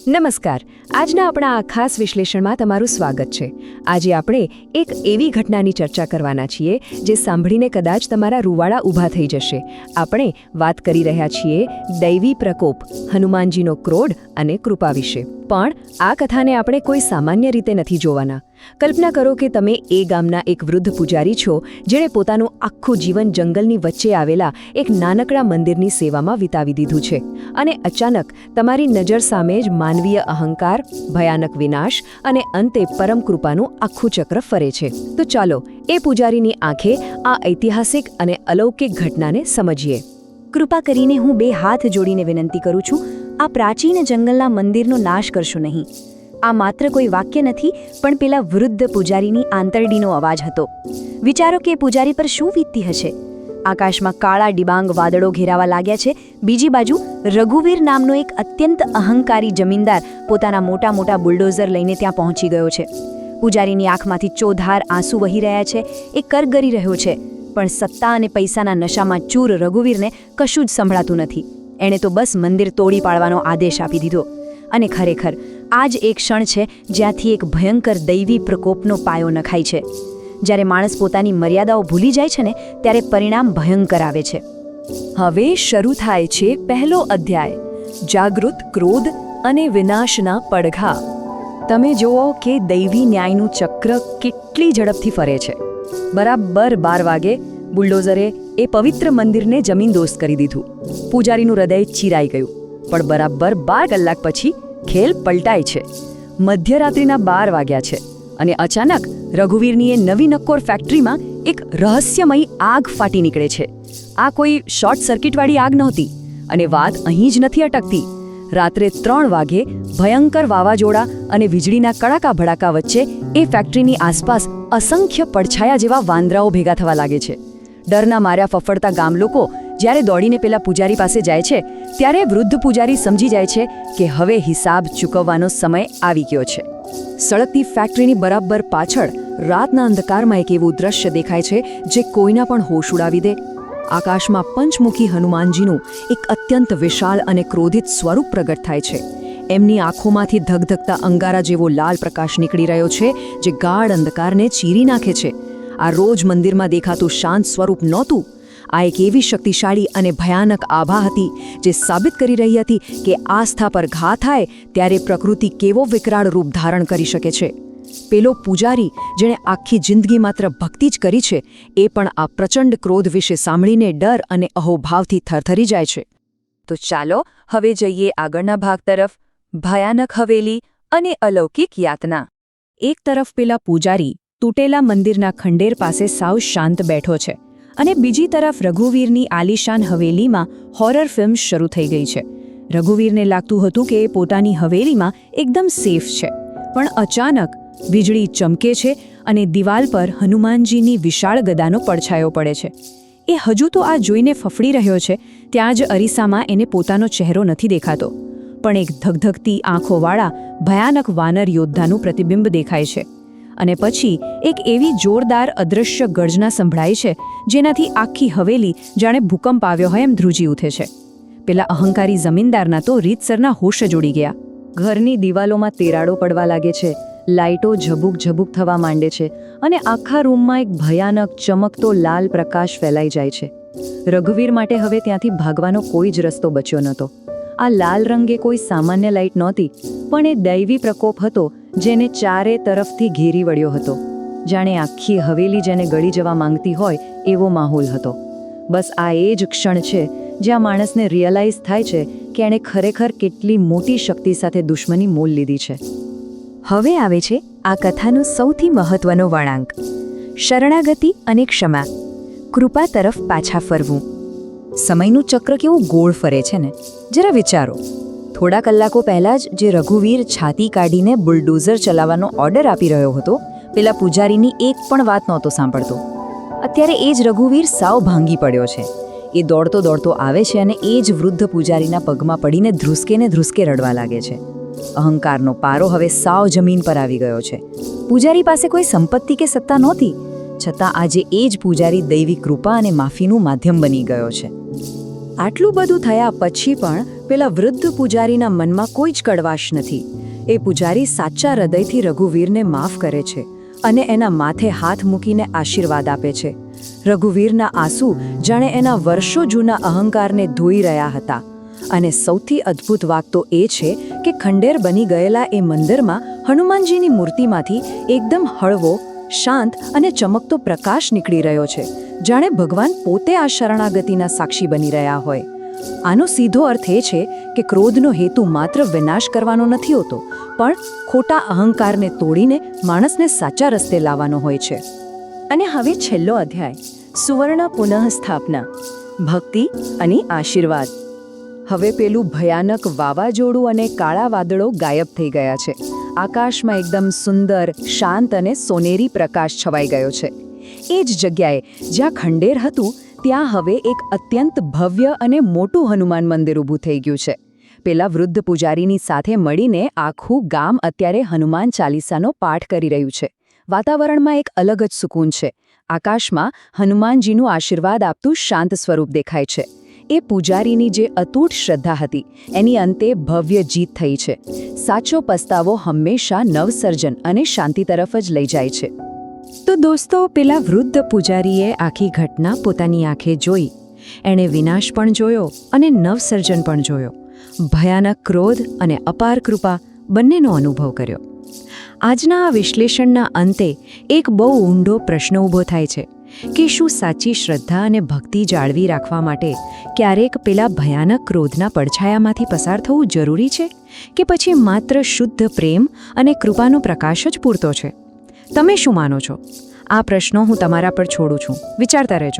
નમસ્કાર. આજના આપણા આ ખાસ વિશ્લેષણમાં તમારું સ્વાગત છે. આજે આપણે એક એવી ઘટનાની ચર્ચા કરવાના છીએ જે સાંભળીને કદાચ તમારા રૂવાડા ઊભા થઈ જશે. આપણે વાત કરી રહ્યા છીએ દૈવી પ્રકોપ, હનુમાનજીનો ક્રોધ અને કૃપા વિશે. પણ આ કથાને આપણે કોઈ સામાન્ય રીતે નથી જોવાના. કલ્પના કરો કે તમે એ ગામના એક વૃદ્ધ પૂજારી છો જેણે પોતાનું આખું જીવન જંગલની વચ્ચે આવેલા એક નાનકડા મંદિરની સેવામાં વિતાવી દીધું છે અને અચાનક તમારી નજર સામે જ માનવીય અહંકાર, ભયાનક વિનાશ અને અંતે પરમ કૃપાનું આખું ચક્ર ફરે છે. તો ચાલો એ પૂજારીની આંખે આ ઐતિહાસિક અને અલૌકિક ઘટનાને સમજીએ. કૃપા કરીને હું બે હાથ જોડીને વિનંતી કરું છું, આ પ્રાચીન જંગલના મંદિરનો નાશ કરશો નહીં. આ માત્ર કોઈ વાક્ય નથી, પણ પેલા વૃદ્ધ પૂજારીની આંતરડીનો અવાજ હતો. વિચારો કે પૂજારી પર શું વીતતી હશે. આકાશમાં કાળા ડિબાંગ વાદળો ઘેરાવા લાગ્યા છે. બીજી બાજુ રઘુવીર નામનો એક અત્યંત અહંકારી જમીનદાર પોતાના મોટા મોટા બુલડોઝર લઈને ત્યાં પહોંચી ગયો છે. પૂજારીની આંખમાંથી ચોધાર આંસુ વહી રહ્યા છે. એ કરગરી રહ્યો છે, પણ સત્તા અને પૈસાના નશામાં ચૂર રઘુવીરને કશું જ સંભળાતું નથી. એણે તો બસ મંદિર તોડી પાડવાનો આદેશ આપી દીધો. અને ખરેખર આ જ એક ક્ષણ છે જ્યાંથી એક ભયંકર દૈવી પ્રકોપનો પાયો નખાય છે. જ્યારે માણસ પોતાની મર્યાદાઓ ભૂલી જાય છે ને, ત્યારે પરિણામ ભયંકર આવે છે. હવે શરૂ થાય છે પહેલો અધ્યાય, જાગૃત ક્રોધ અને વિનાશના પડઘા. તમે જુઓ કે દૈવી ન્યાયનું ચક્ર કેટલી ઝડપથી ફરે છે. બરાબર 12 વાગે બુલડોઝરે એ પવિત્ર મંદિરને જમીનદોસ્ત કરી દીધું. પૂજારીનું હૃદય ચીરાઈ ગયું. પણ બરાબર 12 કલાક પછી ખેલ પલટાય છે. મધ્યરાત્રિના 12 વાગ્યા છે અને અચાનક રઘુવીરની એ નવી નક્કોર ફેક્ટરીમાં એક રહસ્યમયી આગ ફાટી નીકળે છે. આ કોઈ શોર્ટ સર્કિટવાળી આગ નહોતી અને વાત અહીં જ નથી અટકતી. રાત્રે 3 વાગે ભયંકર વાવાઝોડા અને વીજળીના કડાકા ભડાકા વચ્ચે એ ફેક્ટરીની આસપાસ અસંખ્ય પડછાયા જેવા વાંદરાઓ ભેગા થવા લાગે છે. ડરના માર્યા ફફડતા ગામ લોકો જ્યારે દોડીને પેલા પૂજારી પાસે જાય છે, ત્યારે વૃદ્ધ પૂજારી સમજી જાય છે કે હવે હિસાબ ચૂકવવાનો સમય આવી ગયો છે. સળગતી ફેક્ટરીની બરાબર પાછળ રાતના અંધકારમાં એક એવું દ્રશ્ય દેખાય છે જે કોઈના પણ હોશ ઉડાવી દે. આકાશમાં પંચમુખી હનુમાનજીનું એક અત્યંત વિશાળ અને ક્રોધિત સ્વરૂપ પ્રગટ થાય છે. એમની આંખોમાંથી ધગધગતા અંગારા જેવો લાલ પ્રકાશ નીકળી રહ્યો છે જે ગાઢ અંધકારને ચીરી નાખે છે. આ રોજ મંદિરમાં દેખાતું શાંત સ્વરૂપ નહોતું. આ એક એવી શક્તિશાળી અને ભયાનક આભા હતી જે સાબિત કરી રહી હતી કે આસ્થા પર ઘા થાય ત્યારે પ્રકૃતિ કેવો વિકરાળ રૂપ ધારણ કરી શકે છે. પેલો પૂજારી જેણે આખી જિંદગી માત્ર ભક્તિ જ કરી છે, એ પણ આ પ્રચંડ ક્રોધ વિશે સાંભળીને ડર અને અહોભાવથી થરથરી જાય છે. તો ચાલો હવે જઈએ આગળના ભાગ તરફ, ભયાનક હવેલી અને અલૌકિક યાતના. એક તરફ પેલા પૂજારી તૂટેલા મંદિરના ખંડેર પાસે સાવ શાંત બેઠો છે અને બીજી તરફ રઘુવીરની આલિશાન હવેલીમાં હોરર ફિલ્મ શરૂ થઈ ગઈ છે. રઘુવીરને લાગતું હતું કે એ પોતાની હવેલીમાં એકદમ સેફ છે, પણ અચાનક વીજળી ચમકે છે અને દિવાલ પર હનુમાનજીની વિશાળ ગદાનો પડછાયો પડે છે. એ હજુ તો આ જોઈને ફફડી રહ્યો છે ત્યાં જ અરીસામાં એને પોતાનો ચહેરો નથી દેખાતો, પણ એક ધગધગતી આંખોવાળા ભયાનક વાનર યોદ્ધાનું પ્રતિબિંબ દેખાય છે. અને પછી એક એવી જોરદાર અદૃશ્ય ગર્જના સંભળાય છે જેનાથી આખી હવેલી જાણે ભૂકંપ આવ્યો હોય એમ ધ્રુજી ઉઠે છે. પેલા અહંકારી જમીનદારના તો રીતસરના હોશ જ ઉડી ગયા. ઘરની દિવાલોમાં તિરાડો પડવા લાગે છે, લાઇટો ઝબુક ઝબુક થવા માંડે છે અને આખા રૂમમાં એક ભયાનક ચમકતો લાલ પ્રકાશ ફેલાઈ જાય છે. રઘુવીર માટે હવે ત્યાંથી ભાગવાનો કોઈ જ રસ્તો બચ્યો નહોતો. આ લાલ રંગે કોઈ સામાન્ય લાઇટ નહોતી, પણ એ દૈવી પ્રકોપ હતો જેને ચારે તરફથી ઘેરી વળ્યો હતો. જાણે આખી હવેલી જેને ગળી જવા માંગતી હોય એવો માહોલ હતો. બસ આ એ જ ક્ષણ છે જ્યાં માણસને રિયલાઇઝ થાય છે કે એણે ખરેખર કેટલી મોટી શક્તિ સાથે દુશ્મની મોલ લીધી છે. હવે આવે છે આ કથાનો સૌથી મહત્વનો વળાંક, શરણાગતિ અને ક્ષમા, કૃપા તરફ પાછા ફરવું. સમયનું ચક્ર કેવું ગોળ ફરે છે ને, જરા વિચારો. થોડા કલાકો પહેલાં જ જે રઘુવીર છાતી કાઢીને બુલડોઝર ચલાવવાનો ઓર્ડર આપી રહ્યો હતો, પેલા પૂજારીની એક પણ વાત નહોતો સાંભળતો. અત્યારે એ જ રઘુવીર સાવ ભાંગી પડ્યો છે. એ દોડતો દોડતો આવે છે અને એ જ વૃદ્ધ પૂજારીના પગમાં પડીને ધ્રુસકે રડવા લાગે છે. અહંકારનો પારો હવે સાવ જમીન પર આવી ગયો છે. પૂજારી પાસે કોઈ સંપત્તિ કે સત્તા નહોતી, છતાં આજે એ જ પૂજારી દૈવી કૃપા અને માફીનું માધ્યમ બની ગયો છે. આટલું બધું થયા પછી પણ પેલા વૃદ્ધ પૂજારીના મનમાં કોઈ જ કડવાશ નથી. એ પૂજારી સાચા હૃદયથી રઘુવીરને માફ કરે છે અને એના માથે હાથ મૂકીને આશીર્વાદ આપે છે. રઘુવીરના આંસુ જાણે એના વર્ષો જૂના અહંકારને ધોઈ રહ્યા હતા. અને સૌથી અદ્ભુત વાત તો એ છે કે ખંડેર બની ગયેલા એ મંદિરમાં હનુમાનજીની મૂર્તિમાંથી એકદમ હળવો, શાંત અને ચમકતો પ્રકાશ નીકળી રહ્યો છે, જાણે ભગવાન પોતે આ શરણાગતિના સાક્ષી બની રહ્યા હોય. આનો સીધો અર્થ એ છે કે ક્રોધનો હેતુ માત્ર વિનાશ કરવાનો નથી હોતો, પણ ખોટા અહંકારને તોડીને માણસને સાચા રસ્તે લાવવાનો હોય છે. અને હવે છેલ્લો અધ્યાય, સુવર્ણ પુનઃસ્થાપના, ભક્તિ અને આશીર્વાદ. હવે પેલું ભયાનક વાવાઝોડું અને કાળા વાદળો ગાયબ થઈ ગયા છે. આકાશમાં એકદમ સુંદર, શાંત અને સોનેરી પ્રકાશ છવાઈ ગયો છે. એ જ જગ્યાએ જ્યાં ખંડેર હતું ત્યાં હવે એક અત્યંત ભવ્ય અને મોટું હનુમાન મંદિર ઊભું થઈ ગયું છે. પેલા વૃદ્ધ પૂજારીની સાથે મળીને આખું ગામ અત્યારે હનુમાન ચાલીસાનો પાઠ કરી રહ્યું છે. વાતાવરણમાં એક અલગ જ સુકૂન છે. આકાશમાં હનુમાનજીનું આશીર્વાદ આપતું શાંત સ્વરૂપ દેખાય છે. એ પૂજારીની જે અતૂટ શ્રદ્ધા હતી એની અંતે ભવ્ય જીત થઈ છે. સાચો પસ્તાવો હંમેશા નવસર્જન અને શાંતિ તરફ જ લઈ જાય છે. તો દોસ્તો, પેલા વૃદ્ધ પૂજારીએ આખી ઘટના પોતાની આંખે જોઈ. એણે વિનાશ પણ જોયો અને નવસર્જન પણ જોયો. ભયાનક ક્રોધ અને અપાર કૃપા બંનેનો અનુભવ કર્યો. આજના આ વિશ્લેષણના અંતે એક બહુ ઊંડો પ્રશ્ન ઊભો થાય છે કે શું સાચી શ્રદ્ધા અને ભક્તિ જાળવી રાખવા માટે ક્યારેક પેલા ભયાનક ક્રોધના પડછાયામાંથી પસાર થવું જરૂરી છે, કે પછી માત્ર શુદ્ધ પ્રેમ અને કૃપાનો પ્રકાશ જ પૂરતો છે? તમે શું માનો છો? આ પ્રશ્નો હું તમારા પર છોડું છું. વિચારતા રહેજો.